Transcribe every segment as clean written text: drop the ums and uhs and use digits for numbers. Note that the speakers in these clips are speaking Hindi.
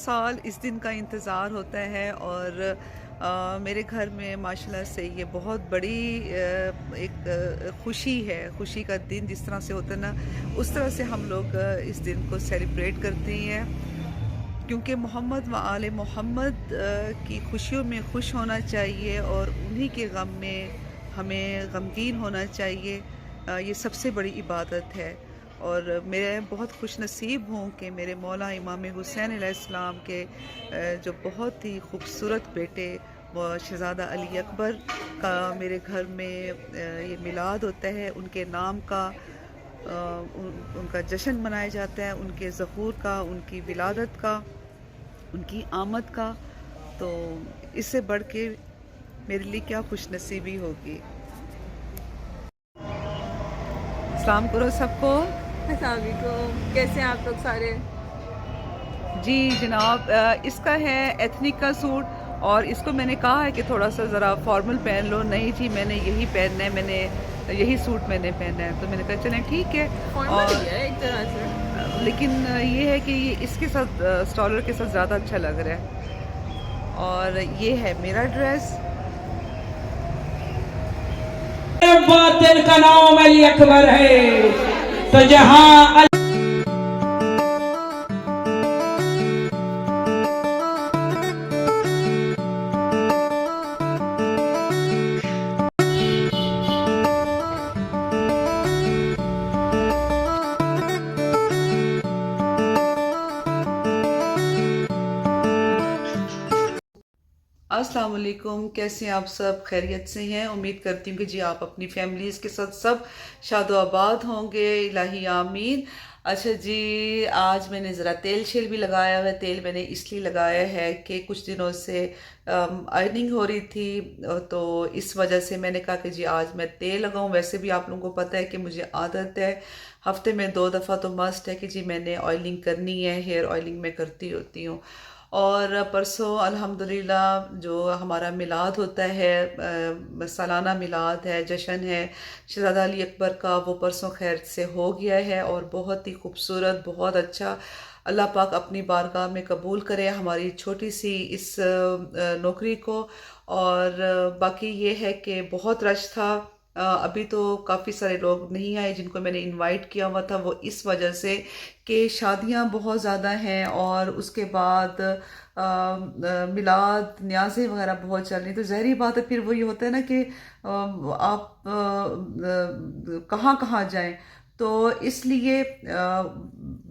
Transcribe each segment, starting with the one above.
साल इस दिन का इंतज़ार होता है और मेरे घर में माशाल्लाह से ये बहुत बड़ी एक खुशी है। खुशी का दिन जिस तरह से होता है ना, उस तरह से हम लोग इस दिन को सेलिब्रेट करते हैं, क्योंकि मोहम्मद व आले मोहम्मद की खुशियों में खुश होना चाहिए और उन्हीं के गम में हमें गमगीन होना चाहिए। ये सबसे बड़ी इबादत है। और मैं बहुत खुश नसीब हूँ कि मेरे मौला इमाम हुसैन अलैहिस्सलाम के जो बहुत ही खूबसूरत बेटे व शहज़ादा अली अकबर का मेरे घर में ये मिलाद होता है। उनके नाम का उनका जश्न मनाया जाता है, उनके ज़हूर का, उनकी विलादत का, उनकी आमद का। तो इससे बढ़ के मेरे लिए क्या खुशनसीबी होगी। सलाम करो सबको। अस्सलाम वालेकुम, कैसे हैं आप लोग सारे? जी जनाब, इसका है एथनिक का सूट और इसको मैंने कहा है कि थोड़ा सा ज़रा फॉर्मल पहन लो। नहीं जी, मैंने यही पहनना है, मैंने यही सूट मैंने पहना है। तो मैंने कहा चलें ठीक है। फॉर्मल ही और है एक तरह से। लेकिन ये है कि ये इसके साथ स्टॉलर के साथ ज़्यादा अच्छा लग रहा है। और ये है मेरा ड्रेस। बातिल का नाम अली अकबर है, तो जहां अस्सलाम वालेकुम, कैसे हैं आप सब? खैरियत से हैं? उम्मीद करती हूँ कि जी आप अपनी फैमिलीज़ के साथ सब शादो आबाद होंगे। इलाही आमीन। अच्छा जी, आज मैंने ज़रा तेल शेल भी लगाया हुआ है। तेल मैंने इसलिए लगाया है कि कुछ दिनों से अर्निंग हो रही थी, तो इस वजह से मैंने कहा कि जी आज मैं तेल लगाऊं। वैसे भी आप लोगों को पता है कि मुझे आदत है, हफ्ते में 2 दफ़ा तो मस्ट है कि जी मैंने ऑयलिंग करनी है। हेयर ऑयलिंग मैं करती होती हूँ। और परसों अल्हम्दुलिल्लाह जो हमारा मिलाद होता है, सालाना मिलाद है, जश्न है शहज़ादा अली अकबर का, वो परसों खैर से हो गया है और बहुत ही खूबसूरत, बहुत अच्छा। अल्लाह पाक अपनी बारगाह में कबूल करे हमारी छोटी सी इस नौकरी को। और बाकी ये है कि बहुत रश था। अभी तो काफ़ी सारे लोग नहीं आए जिनको मैंने इनवाइट किया हुआ था, वो इस वजह से कि शादियां बहुत ज़्यादा हैं और उसके बाद मिलाद न्याज़ें वगैरह बहुत चल रही। तो ज़ाहिर बात है, फिर वही होता है ना कि आप कहाँ कहाँ जाएं। तो इसलिए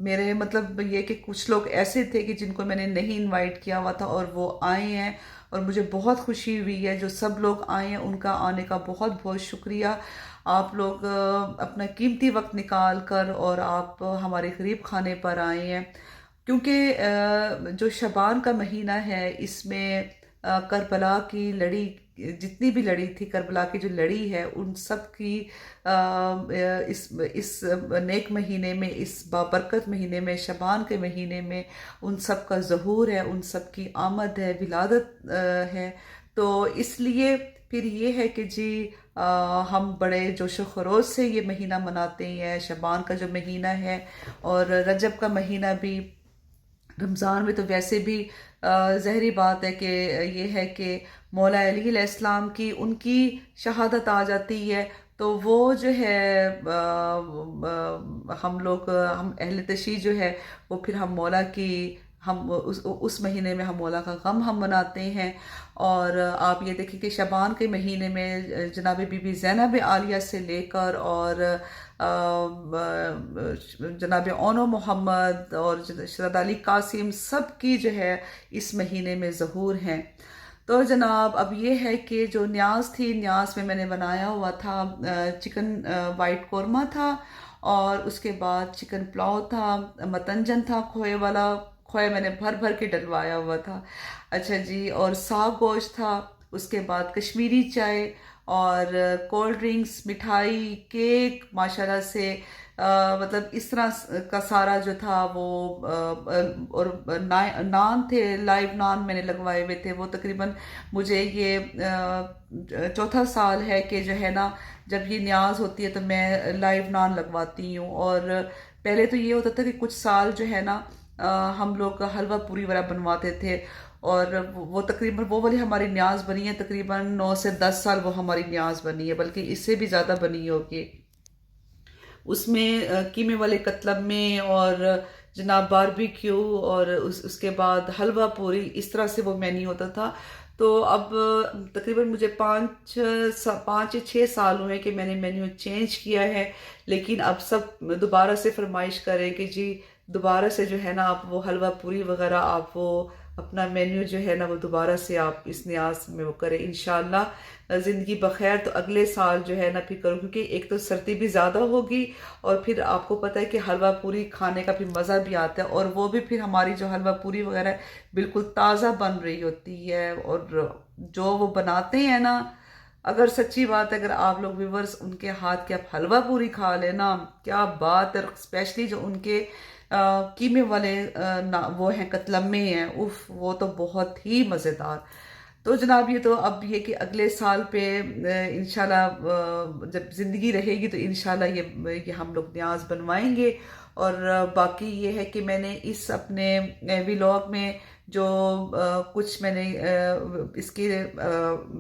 मेरे मतलब ये कि कुछ लोग ऐसे थे कि जिनको मैंने नहीं इनवाइट किया हुआ था और वो आए हैं और मुझे बहुत खुशी हुई है। जो सब लोग आए हैं उनका आने का बहुत बहुत शुक्रिया। आप लोग अपना कीमती वक्त निकाल कर और आप हमारे गरीब खाने पर आए हैं, क्योंकि जो शबान का महीना है इसमें करबला की लड़ी, जितनी भी लड़ी थी, करबला की जो लड़ी है उन सब की इस नेक महीने में, इस बाबरकत महीने में, शबान के महीने में उन सब का ज़हूर है, उन सब की आमद है, विलादत है। तो इसलिए फिर ये है कि जी हम बड़े जोशो खरोश से ये महीना मनाते हैं, शबान का जो महीना है। और रजब का महीना भी, रमज़ान में तो वैसे भी ज़ाहिरी बात है कि ये है कि मौला अली अलैहिस्सलाम की उनकी शहादत आ जाती है। तो वो जो है हम लोग, हम अहले तशी जो है वो फिर हम मौला की, हम उस महीने में हम मौला का गम हम मनाते हैं। और आप ये देखिए कि शबान के महीने में जनाब बीबी ज़ैनब आलिया से लेकर और जनाब ओनो मोहम्मद और शहज़ादा अली कासिम सब की जो है इस महीने में ज़हूर हैं। तो जनाब अब ये है कि जो न्याज थी, न्याज में मैंने बनाया हुआ था चिकन वाइट कौरमा था, और उसके बाद चिकन पुलाव था, मतंजन था खोए वाला। खोए मैंने भर भर के डलवाया हुआ था। अच्छा जी, और साग गोश्त था। उसके बाद कश्मीरी चाय और कोल्ड ड्रिंक्स, मिठाई, केक माशाल्लाह से मतलब इस तरह का सारा जो था वो और नान थे, लाइव नान मैंने लगवाए हुए थे। वो तकरीबन मुझे ये चौथा साल है कि जो है ना, जब ये न्याज होती है तो मैं लाइव नान लगवाती हूँ। और पहले तो ये होता था कि कुछ साल जो है ना हम लोग हलवा पूरी वाला बनवाते थे। और वो तकरीबन वो वाली हमारी न्याज बनी है, तकरीबन 9 से 10 साल वो हमारी न्याज बनी है, बल्कि इससे भी ज़्यादा बनी होगी। उसमें कीमे वाले कतलब में और जनाब बारबेक्यू और उसके बाद हलवा पूरी, इस तरह से वो मेन्यू होता था। तो अब तकरीबन मुझे 5 या 6 साल हुए कि मैंने मेन्यू चेंज किया है, लेकिन अब सब दोबारा से फरमाइश करें कि जी दोबारा से जो है ना आप वो हलवा पूरी वगैरह आप वो अपना मेन्यू जो है ना वो दोबारा से आप इस न्याज में वो करें इंशाल्लाह। ज़िंदगी बखैर तो अगले साल जो है ना फिर करूँ, क्योंकि एक तो सर्दी भी ज़्यादा होगी और फिर आपको पता है कि हलवा पूरी खाने का फिर मज़ा भी आता है, और वो भी फिर हमारी जो हलवा पूरी वगैरह बिल्कुल ताज़ा बन रही होती है। और जो वो बनाते हैं ना, अगर सच्ची बात है, अगर आप लोग व्यूवर्स उनके हाथ के आप हलवा पूरी खा लेना, क्या बात है। स्पेशली जो उनके कीमे वाले वो हैं कतलम्मे हैं, उफ वो तो बहुत ही मज़ेदार। तो जनाब ये तो अब ये कि अगले साल पे इंशाल्लाह जब ज़िंदगी रहेगी तो इंशाल्लाह ये हम लोग न्याज बनवाएंगे। और बाकी ये है कि मैंने इस अपने व्लॉग में जो कुछ मैंने इसके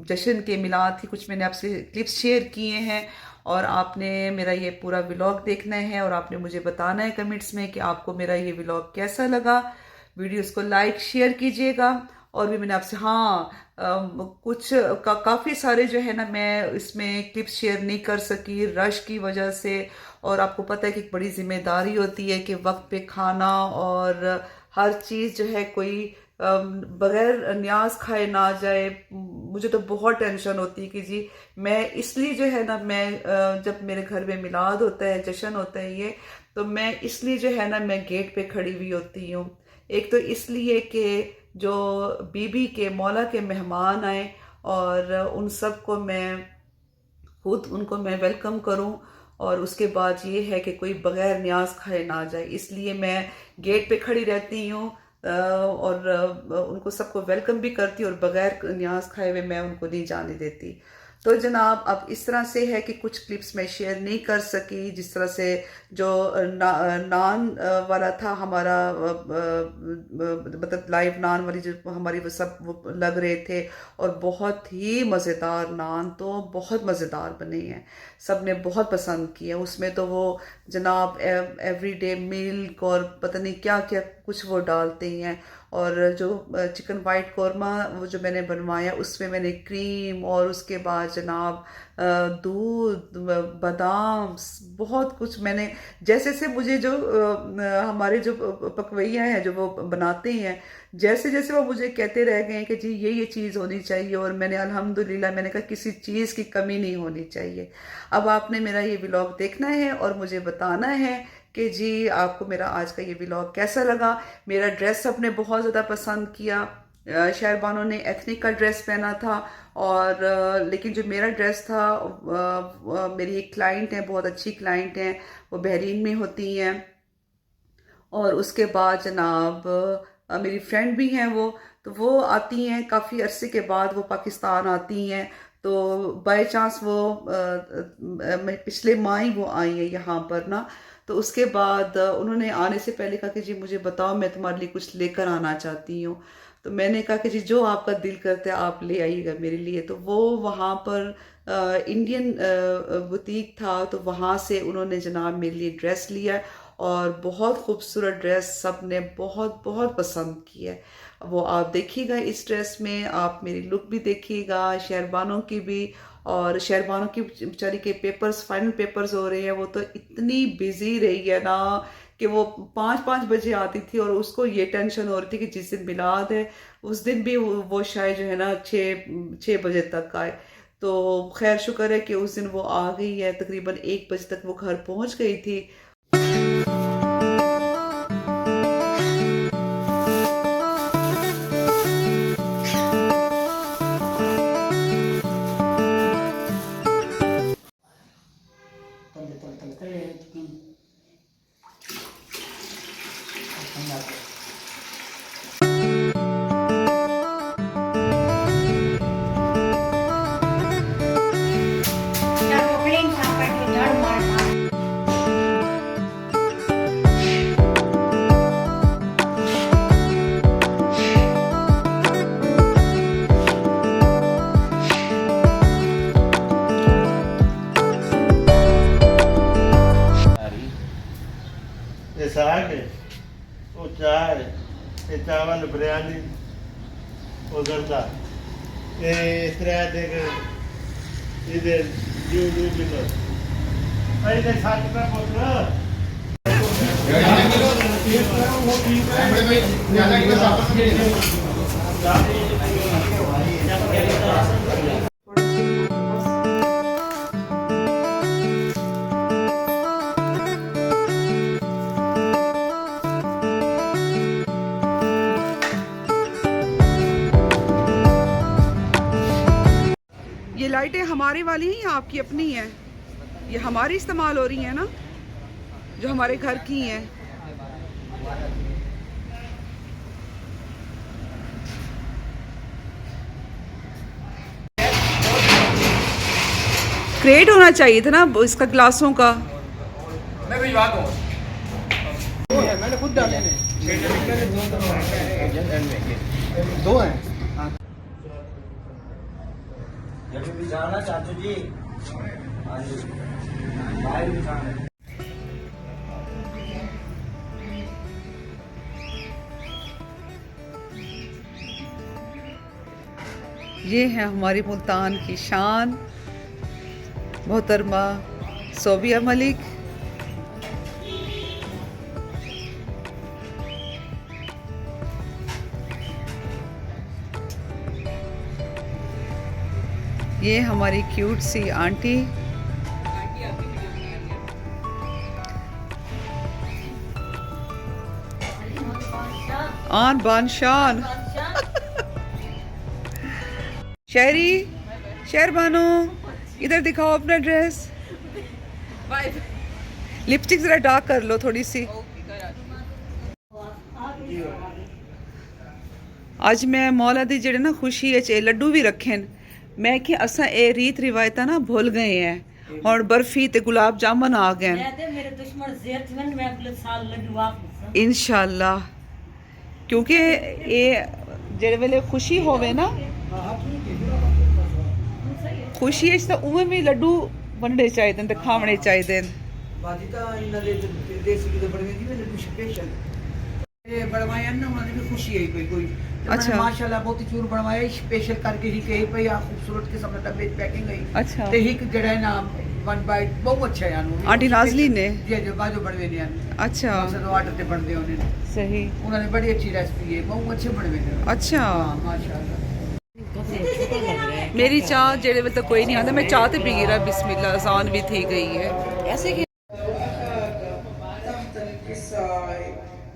जश्न के मिलाद की कुछ मैंने आपसे क्लिप्स शेयर किए हैं, और आपने मेरा ये पूरा व्लॉग देखना है और आपने मुझे बताना है कमेंट्स में कि आपको मेरा ये व्लॉग कैसा लगा। वीडियोस को लाइक शेयर कीजिएगा। और भी मैंने आपसे कुछ काफ़ी सारे जो है ना मैं इसमें क्लिप्स शेयर नहीं कर सकी रश की वजह से। और आपको पता है कि एक बड़ी जिम्मेदारी होती है कि वक्त पे खाना और हर चीज़ जो है कोई बगैर न्याज खाए ना जाए। मुझे तो बहुत टेंशन होती है कि जी मैं इसलिए जो है ना मैं जब मेरे घर में मिलाद होता है, जश्न होता है ये, तो मैं इसलिए जो है ना मैं गेट पे खड़ी हुई होती हूँ। एक तो इसलिए कि जो बीबी के मौला के मेहमान आए और उन सब को मैं खुद उनको मैं वेलकम करूं, और उसके बाद ये है कि कोई बगैर न्याज खाए ना जाए, इसलिए मैं गेट पे खड़ी रहती हूँ और उनको सबको वेलकम भी करती हूँ, और बगैर न्याज खाए हुए मैं उनको नहीं जाने देती। तो जनाब अब इस तरह से है कि कुछ क्लिप्स मैं शेयर नहीं कर सकी, जिस तरह से जो नान वाला था हमारा मतलब लाइव नान वाली जो हमारी वो सब वो लग रहे थे, और बहुत ही मज़ेदार नान, तो बहुत मज़ेदार बने हैं, सब ने बहुत पसंद किया। उसमें तो वो जनाब एवरीडे मिल्क और पता नहीं क्या क्या कुछ वो डालते हैं। और जो चिकन वाइट कौरमा वो जो मैंने बनवाया उसमें मैंने क्रीम और उसके बाद जनाब दूध, बादाम, बहुत कुछ मैंने जैसे से मुझे जो हमारे जो पकवैया हैं जो वो बनाते हैं, जैसे जैसे वो मुझे कहते रह गए हैं कि जी ये चीज़ होनी चाहिए, और मैंने अल्हम्दुलिल्लाह मैंने कहा किसी चीज़ की कमी नहीं होनी चाहिए। अब आपने मेरा ये व्लॉग देखना है और मुझे बताना है कि जी आपको मेरा आज का ये व्लॉग कैसा लगा। मेरा ड्रेस सबने बहुत ज़्यादा पसंद किया। शहरबानों ने एथनिक का ड्रेस पहना था, और लेकिन जो मेरा ड्रेस था मेरी एक क्लाइंट है, बहुत अच्छी क्लाइंट हैं, वो बहरीन में होती हैं। और उसके बाद जनाब मेरी फ्रेंड भी हैं वो आती हैं काफ़ी अरसे के बाद, वो पाकिस्तान आती हैं। तो बाय चांस वो पिछले माह ही वो आई है यहाँ पर ना। तो उसके बाद उन्होंने आने से पहले कहा कि जी मुझे बताओ, मैं तुम्हारे लिए कुछ लेकर आना चाहती हूँ। तो मैंने कहा कि जी जो आपका दिल करता है आप ले आइएगा मेरे लिए। तो वो वहाँ पर इंडियन बुटीक था, तो वहाँ से उन्होंने जनाब मेरे लिए ड्रेस लिया, और बहुत खूबसूरत ड्रेस सब ने बहुत बहुत पसंद की है। वो आप देखिएगा इस ड्रेस में, आप मेरी लुक भी देखिएगा, शहरबानों की भी। और शहरबानों की बेचारी के पेपर्स फाइनल पेपर्स हो रहे हैं, वो तो इतनी बिजी रही है ना कि वो 5-5 बजे आती थी, और उसको ये टेंशन हो रही थी कि जिस दिन मिलाद है उस दिन भी वो शायद जो है ना 6 बजे तक आए। तो खैर शुक्र है कि उस दिन वो आ गई है, तकरीबन 1 बजे तक वो घर पहुंच गई थी। साग वो चाय ये चावल बिरयानी उधर का ये त्रै देख इधर जो बिलो भाई दे 7 रुपए पुत्र ये लाइटें हमारी वाली हैं या आपकी अपनी हैं? ये हमारी इस्तेमाल हो रही हैं ना, जो हमारे घर की हैं। क्रेट होना चाहिए था ना इसका, ग्लासों का। मैं भिजवा दूँ। मैंने खुद डाले दो हैं। जब भी जाना चाचू जी, हाँ जी, बाहर भी जाना है। ये है हमारी मुल्तान की शान मोहतरमा सोबिया मलिक। ये हमारी क्यूट सी आंटी। आन बान शान। शहरी शहर बानो, इधर दिखाओ अपना ड्रेस। लिपस्टिक जरा डार्क कर लो थोड़ी सी। आज मैं मौला दी जेड़े ना खुशी है लड्डू भी रखे न। मैं कि असा ए रीत रिवायता ना भूल गए हैं और बर्फी ते गुलाब जामुन आ गए मेरे दुश्मन ज़ेर थी मैं अगले साल लड्डू वापस इंशाल्लाह। क्योंकि ये जेड़े वेले खुशी होवे ना, खुशी तो उमें भी लड्डू बनने चाहिए ते खावने चाहिए। बाजिता इन्ना दे देसी की बड़े जी लड्डू स्पेशल ये बनवाया ना, उन्होंने भी खुशी है कोई अच्छा। माशाल्लाह बहुत ही चूर बनवाया स्पेशल करके ही कही पे आप खूबसूरत के सब डब्बे पैकिंग गई। अच्छा। ते ही जड़ा है ना वन बाइट बहुत अच्छा है यानू आंटी नाज़ली ने जी जो बाजू बनवे ने यानी अच्छा मकसद ऑर्डर ते बनदे होने सही। उन्होंने बड़ी अच्छी रेसिपी है, बहुत अच्छे बनवे ने। अच्छा हां माशाल्लाह। मेरी चाह जेड़े वे तो कोई नहीं आता, मैं चाह ते पी रहा। बिस्मिल्लाह आसान भी थी गई है ऐसे कि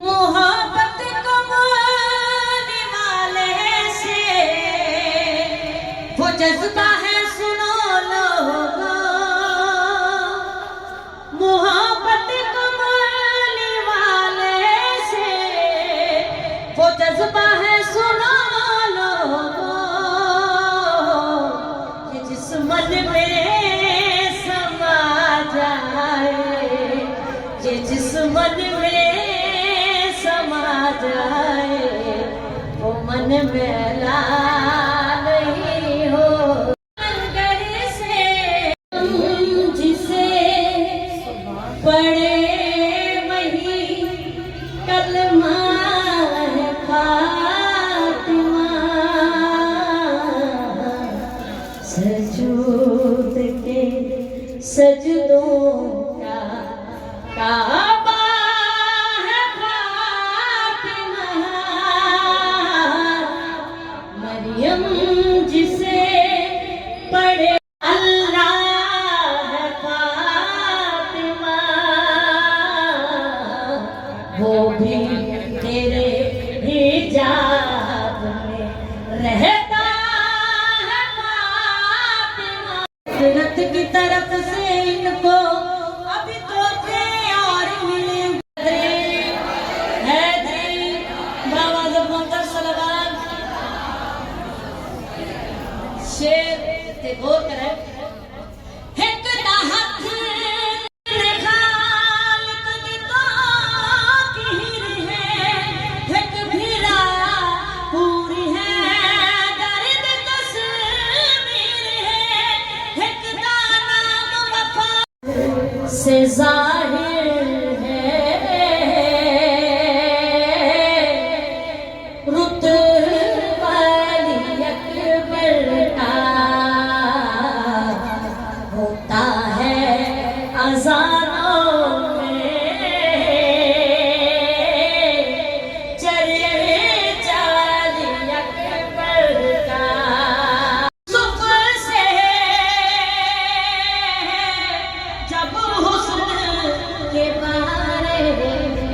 मोहब्बत कमाने वाले से वो जज्बा है सुनो लोगो, मोहब्बत कमाने वाले से वो जज्बा है सुनो लोगो, कि जिस मन में समा जाए, ये जिस मन में समा जाए वो मन मेला नहीं हो। अंदर से जिसे पढ़े वही कलमा है फातिमा, सजूद के सजदों का काबा है फातिमा, मरियम जिसे पढ़े अल्लाह है फातिमा, वो भी तेरे हिजाब में रहता है फातिमा। कुदरत की तरफ से इनको अभी तो थे और मिले है बाबा जब सलवान शेर ते गौर करे एक दा हथ ने खालिक दी तो की उससे जाहिर है रुतबा अली अकबर का होता है अज़ानों में चर्चा अली अकबर का। सुफ़ से जब हुस्न के बारे में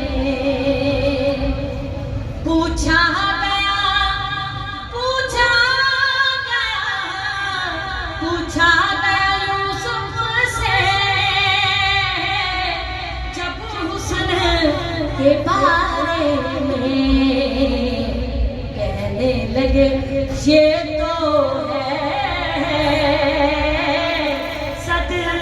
पूछा गया यूसुफ से, जब हुस्न के बारे में कहने लगे ये तो है सदर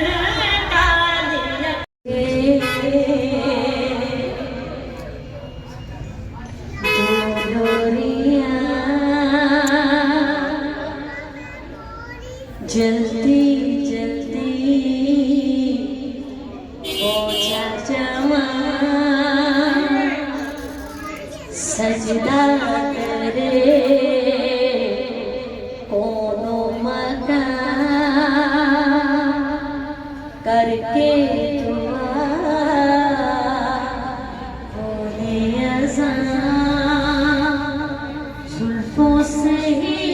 जल्दी जल्दी पहुंचा जवान सजदा करे कोनो मकान करके दुआ बोले अज़ान जुल्फों से ही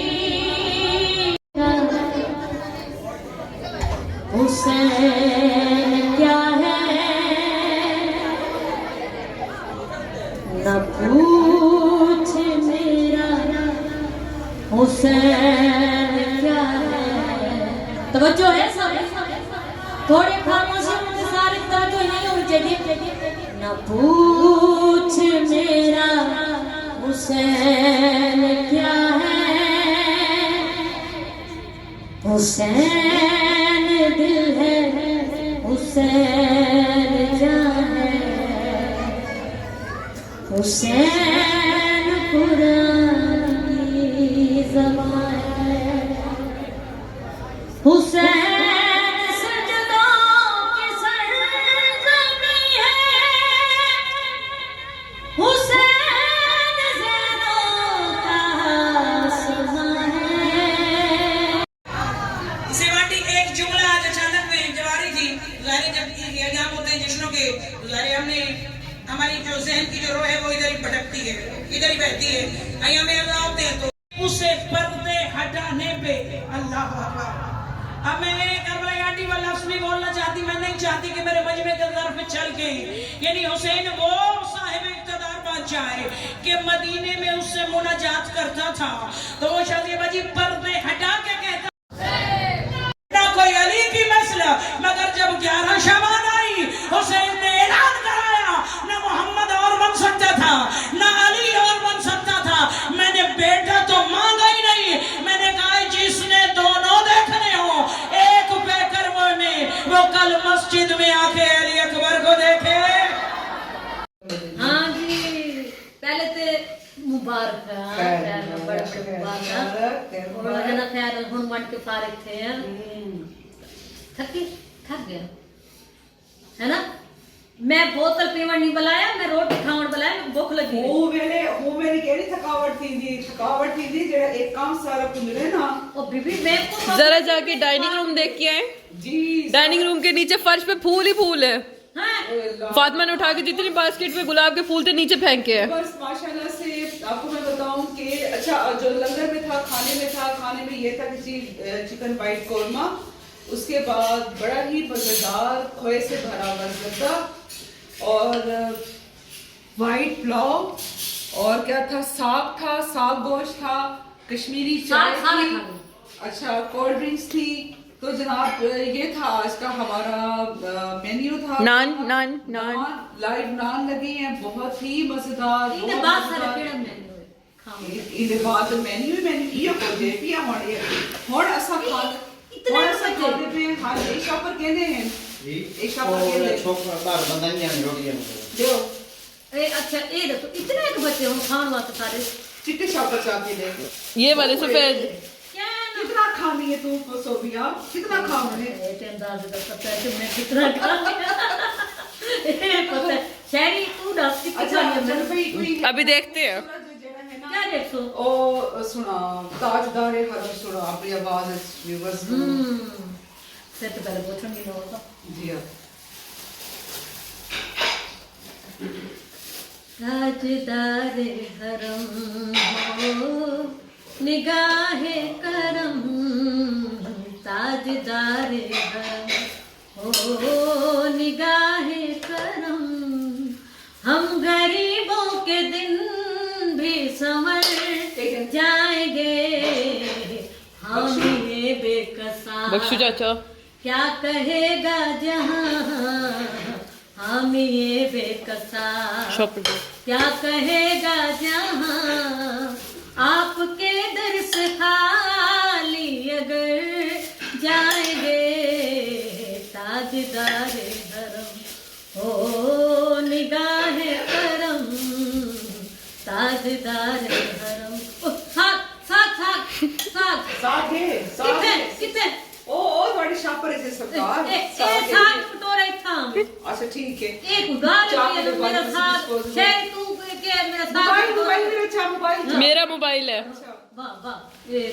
हुसैन क्या है न पूछ मेरा हुसैन क्या है। तवज्जो है सब, थोड़ी खामोशी मुझे सारी तवज्जो नहीं होनी चाहिए। न पूछ मेरा हुसैन क्या है, हुसैन दिल है हुसैन जान है, हुसैन कुरान की ज़बान है, हुसैन सजदों की सरज़मी है, हुसैन ज़ैनों का आसमां है। सेवाटी एक जुमला आज अचानक में जवारी थी गुजारे, जब एग्जाम होते हैं जश्नों के गुजारे, हमने हमारी जो जहन की जो रोह है वो इधर ही भटकती है, इधर ही बहती है। आइए हमें होते हैं तो उसे पर्दे हटाने पे अल्लाह अकबर। अब मैं करबला आंटी वाला लफ्ज़ नहीं बोलना चाहती, मैं नहीं चाहती कि मेरे मजमे के तरफ चल के यानी हुसैन वो साहिब इक़्तिदार बादशाह है कि मदीने में उससे मुनाजात करता था तो वो शादी बाजी पर्दे हटा के कहता ना कोई अली की मसला, मगर जब 11 शबान आई हुसैन ने ऐलान कराया ना मोहम्मद और बन सकता था ना अली और बन सकता था। मैंने बेटा तो मांगा ही नहीं, मैंने कहा जिसने दोनों देखने हो एक बेकर में वो कल मस्जिद में आके अली अकबर को देखे। हाँ जी, पहले तो मुबारक बड़ा खैर हुन मन के फारिग थे थक गया है ना। मैं बोतल पीवण नहीं बुलाया, मैं रोटी खावण बुलाया, मैं भूख लगी वो मेरी केड़ी थकावट थी जेड़ा एक काम सारा कुंजरे ना। ओ बीबी मैं जरा जाके डाइनिंग रूम देख के आए। जी डाइनिंग रूम के नीचे फर्श पे फूल ही फूल है। हाँ फातिमा ने उठा के जितनी बास्केट में गुलाब के फूल थे नीचे फेंक के है। बस माशाल्लाह से आपको मैं बताऊं कि अच्छा जो लंगर में था खाने में ये था कि जी चिकन वाइट कोरमा, उसके बाद बड़ा ही मजेदार खोए से भरा हुआ ज़र्दा और वाइट पुलाव और क्या था, साग गोश्त था, कश्मीरी चाय थी, अच्छा कोल्ड ड्रिंक्स थी। तो जनाब ये था आज का हमारा मेन्यू था। नान लाइव नान लगी हैं, बहुत ही मजेदार। इतने बात सारे केड़ा मेन्यू है इधर बात मेन्यू ये को दे पिया हुन असा खा इतना खाते पे हां ईशा पर कहने हैं ईशा पर कहने छोकरा बार बंदानियां रोटियां दो ए अच्छा ए देखो इतने एक बच्चे हो खान वास्ते सारे चिट्टे शापर चाहती दे ये वाले सफेद क्या कितना खानी है तू सोबिया, कितना खाओगे? अंदाज का पता है कि मैं कितना खा पता है शहरी तू डांस कितनी अच्छा खानी चल है भाई कोई अभी देखते हैं। ਜਿਹੜਾ ਹੈ ਨਾ क्या देखो ਉਹ ਸੁਣਾ ਤਾਜਦਾਰ ਹਰਮ ਸੁਣਾ ਆਪਣੀ ਆਵਾਜ਼ ਵਿਵਰਸ से तो पहले पूछूंगी लोगों को ਜੀ ਆ ताजदार हरम हो निगाहे करम ताजदार हरम हो निगाहे करम हम गरीबों के दिन भी संवर जाएंगे हम ये बेकसा बख्शू चाचा क्या कहेगा जहां हम ये बेकसा शॉपिंग क्या कहेगा जहां आपके दर से खाली अगर जाएंगे ताजदार हरम हो निगाहे करम ताजदार हरम ओ, साग साग साग साग ਸਾਗੇ कितने ਸਾਗੇ कितने ਉਹ ਤੁਹਾਡੀ ਛਾਪਰ ਹੈ ਸਰਕਾਰ साग पटोरा था ਅੱਛਾ ਠੀਕ ਹੈ एक गाल चाप में के मेरा बाद साग disposable। शेर तू के मेरा मोबाइल साग मोबाइल मेरे अच्छा मोबाइल मेरा मोबाइल है। वाह वाह ये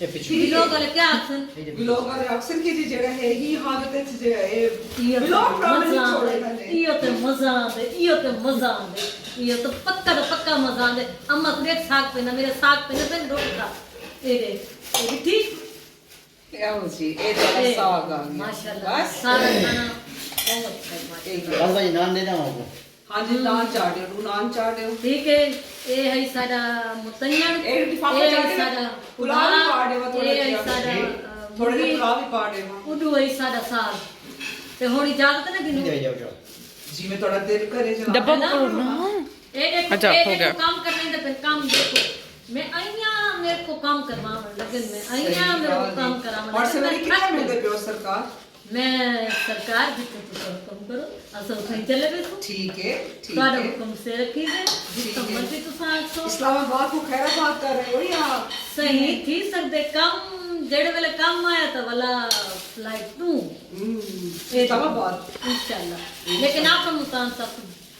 ਇਹ ਪਿੱਛੇ लोग वाले क्या आखन ਵਲੋਗ ਵਾਲੇ ਅਕਸਰ ਕੀ ਜਿਹੜਾ ਹੈ ਹੀ ਹਾਲਤ ਵਿੱਚ ਜਿਹੜਾ ਇਹ इयो ਵਲੋਗ ਪ੍ਰੋਬਲਮ मजा ਛੋੜੇ आंदे ਕਰਨੇ इयो ते मजा आंदे इयो ते मजा आंदे इयो तो पक्का मजा आंदे अम्मा को देख साग पे ना मेरे साग पे ना रोटी खा ये ठीक ਇਹੋ ਜੀ ਇਹ ਜਿਹੜਾ ਸਾਗ ਆ ਗਿਆ माशाल्लाह ਬਸ सारा खाना बहुत अच्छा है माशाल्लाह ਇੱਕ ਕੱਲ ਭਾਈ ਨਾਨ ਦੇ ਜਾਵਾਂਗੇ ਹਾਂਜੀ ਨਾਨ ਚਾੜਿਓ ਨੂੰ ਨਾਨ ਚਾੜਿਓ ठीक है ये है सारा मुतयन ਇਹ ਲਿਫਾਫਾ ये है ਚਾੜਿਓ सारा ਪੁਲਾਵ ਵੀ ਪਾ ਦੇਵਾ ਥੋੜਾ ये है ਜਿਹਾ सारा ਥੋੜਾ ਜਿਹਾ ਪੁਲਾਵ ਵੀ ਪਾ ਦੇਵਾ उडू है सारा साग ते हुन इजाजत ना गिनो ਜਾਓ ਜਾਓ ਜਿਵੇਂ ਤੁਹਾਡਾ ਦਿਲ ਕਰੇ ਜਨਾਬ डब्बा है ना? पकड़ो ना। एक अच्छा, हो गया। काम करने दे फिर काम देखो मैं आईया मेरे को काम करवावन लगन में आईया मेरे को काम करावन और सैलरी कितना मिलते पियो सरकार मैं सरकार भी तो हुक्म करो असो कहीं चले गए तो ठीक है ठीक ਤੁਹਾਡਾ है ਹੁਕਮ ਸੇ ਰੱਖੀ ਜੇ ਜਿੱਥੋਂ ਮਰਜ਼ੀ ਤੁਸੀਂ ਆਖੋ इस्लामाबाद को खैराबाद कर रहे हो या ਸਹੀ ਥੀ ਸਕਦੇ ਕੰਮ ਜਿਹੜੇ ਵੇਲੇ ਕੰਮ ਆਇਆ ਤਾਂ ਵਾਲਾ ਫਲਾਈਟ ਨੂੰ इस्लामाबाद इंशाल्लाह लेकिन आपका मुतान सब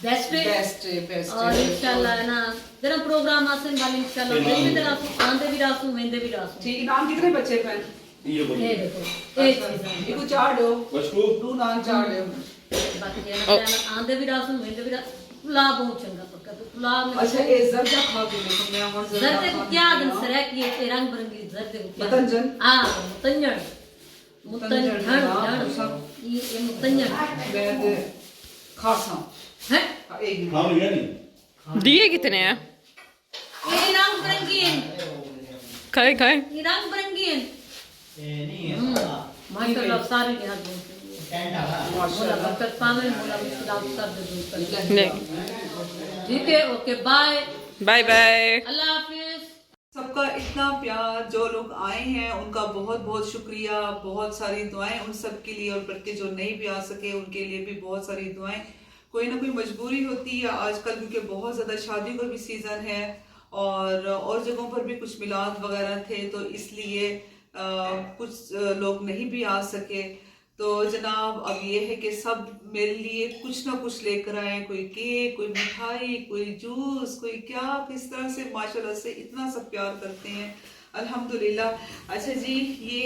बेस्ट है बेस्ट बेस्ट और इंशाल्लाह ना जरा प्रोग्राम आसन वाले इंशाल्लाह देखते तेरा आंदे भी रासू वेंदे भी रासू ठीक नाम कितने बच्चे हैं ये देखो एक चीज इको चार दो दो नान चार दो बाकी ये ना आंदे भी रासू वेंदे भी रासू पुलाव बहुत चंगा पक्का तो पुलाव में अच्छा ये जर्दा खा के देखो मैं और जर्दे को क्या दिन सरे की ये रंग बिरंगी जर्दे को क्या मतंजन मुतंजन मुतंजन ये मुतंजन मैं खासा है एक दिए कितने हैं? ये रंग बिरंगी है खाए खाए ये रंग बिरंगी है ਇਹ ਨਹੀਂ माशाल्लाह सारे लिहाज से ਟੈਂਟ ਆਲਾ मोला बरकत पावे मोला मुश्किलात कर दे दूर कर नहीं ठीक है ओके बाय बाय बाय। अल्लाह हाफिज सबका इतना प्यार, जो लोग आए हैं उनका बहुत बहुत शुक्रिया, बहुत सारी दुआएं उन सब के लिए, और बल्कि जो नहीं भी आ सके उनके लिए भी बहुत सारी दुआएं। कोई ना कोई मजबूरी होती है आजकल, क्योंकि बहुत ज़्यादा शादियों का भी सीज़न है और जगहों पर भी कुछ मिलाद वगैरह थे, तो इसलिए कुछ लोग नहीं भी आ सके। तो जनाब अब ये है कि सब मेरे लिए कुछ ना कुछ लेकर आए, कोई केक, कोई मिठाई, कोई जूस, कोई क्या, किस तरह से माशाल्लाह से इतना सब प्यार करते हैं, अल्हम्दुलिल्लाह। अच्छा जी, ये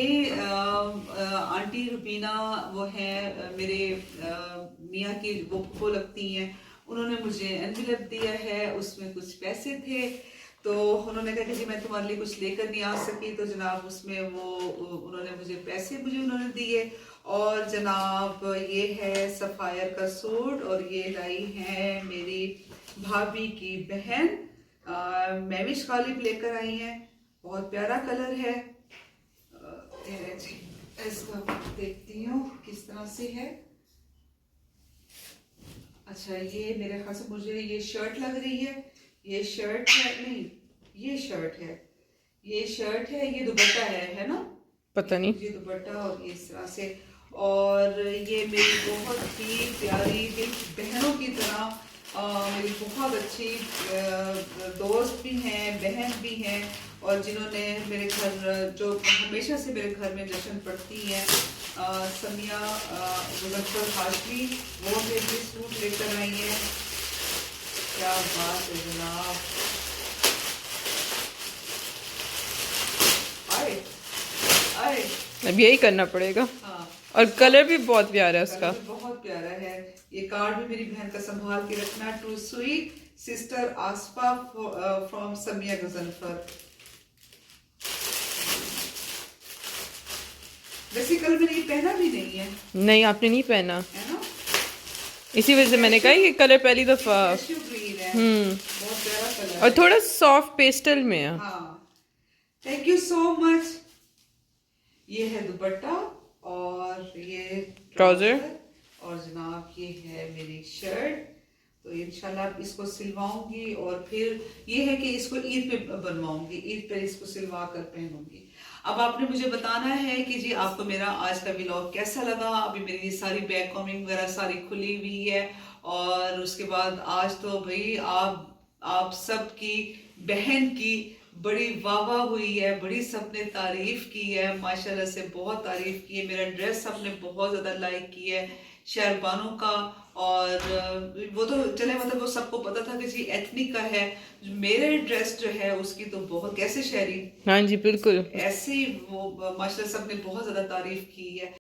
आंटी रुबीना वो हैं मेरे मियाँ की वो फूफो लगती हैं, उन्होंने मुझे एनवेलप दिया है, उसमें कुछ पैसे थे, तो उन्होंने कहा कि जी मैं तुम्हारे लिए कुछ लेकर नहीं आ सकी, तो जनाब उसमें वो उन्होंने मुझे पैसे उन्होंने दिए। और जनाब ये है सफ़ायर का सूट, और ये लाई है मेरी भाभी की बहन मैविश गालिब लेकर आई हैं, बहुत प्यारा कलर है। जी इसका देखती हूँ किस तरह से है। अच्छा ये मेरे ख्याल से मुझे ये शर्ट लग रही है, ये शर्ट है, नहीं ये शर्ट है, ये शर्ट है, ये दुपट्टा है ना, पता नहीं। ये दुपट्टा और ये इस तरह से। और ये मेरी बहुत ही प्यारी दिल बहनों की तरह मेरी बहुत अच्छी दोस्त भी हैं, बहन भी हैं, और जिन्होंने मेरे घर जो हमेशा से मेरे घर में जश्न पढ़ती हैं, समिया मुजफ्फर हाशमी वो मेरे सूट लेकर आई हैं। क्या बात है जनाब। आए आए। अब यही करना पड़ेगा। हाँ, और कलर भी बहुत प्यारा है उसका। कलर भी बहुत प्यारा है। ये कार्ड भी मेरी बहन का संभाल के रखना। To sweet sister Asfa from Samiya Ghazanfar. वैसे कल मैंने ये पहना भी नहीं है, नहीं आपने नहीं पहना, है ना। इसी वजह से मैंने कहा ये कलर पहली दफा। कैश्यू ग्रीन है, हम्म, बहुत प्यारा कलर और है। थोड़ा सॉफ्ट पेस्टल में है। हाँ, थैंक यू सो मच। ये है दुपट्टा और ये ट्राउजर और जनाब ये है मेरी शर्ट। तो इंशाल्लाह इसको सिलवाऊंगी और फिर ये है कि इसको ईद पे बनवाऊंगी, ईद पे इसको सिलवा कर पहनूंगी। अब आपने मुझे बताना है कि जी आपको मेरा आज का व्लॉग कैसा लगा। अभी मेरी सारी बैग कॉमिंग वगैरह सारी खुली हुई है और उसके बाद आज तो भाई आप सब की बहन की बड़ी वाह हुई है, बड़ी सबने तारीफ की है, माशाल्लाह से बहुत तारीफ की है। मेरा ड्रेस सबने बहुत ज़्यादा लाइक की है शहरबानों का। और वो तो चले मतलब वो सबको पता था कि जी एथनिक का है। मेरे ड्रेस जो है उसकी तो बहुत कैसे शहरी, हाँ जी बिल्कुल ऐसी वो माशाल्लाह सबने बहुत ज़्यादा तारीफ की है।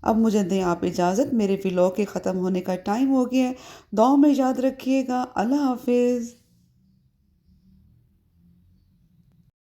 अब मुझे दें आप इजाज़त, मेरे व्लॉग के ख़त्म होने का टाइम हो गया है। दुआ में याद रखिएगा। अल्लाह हाफिज़।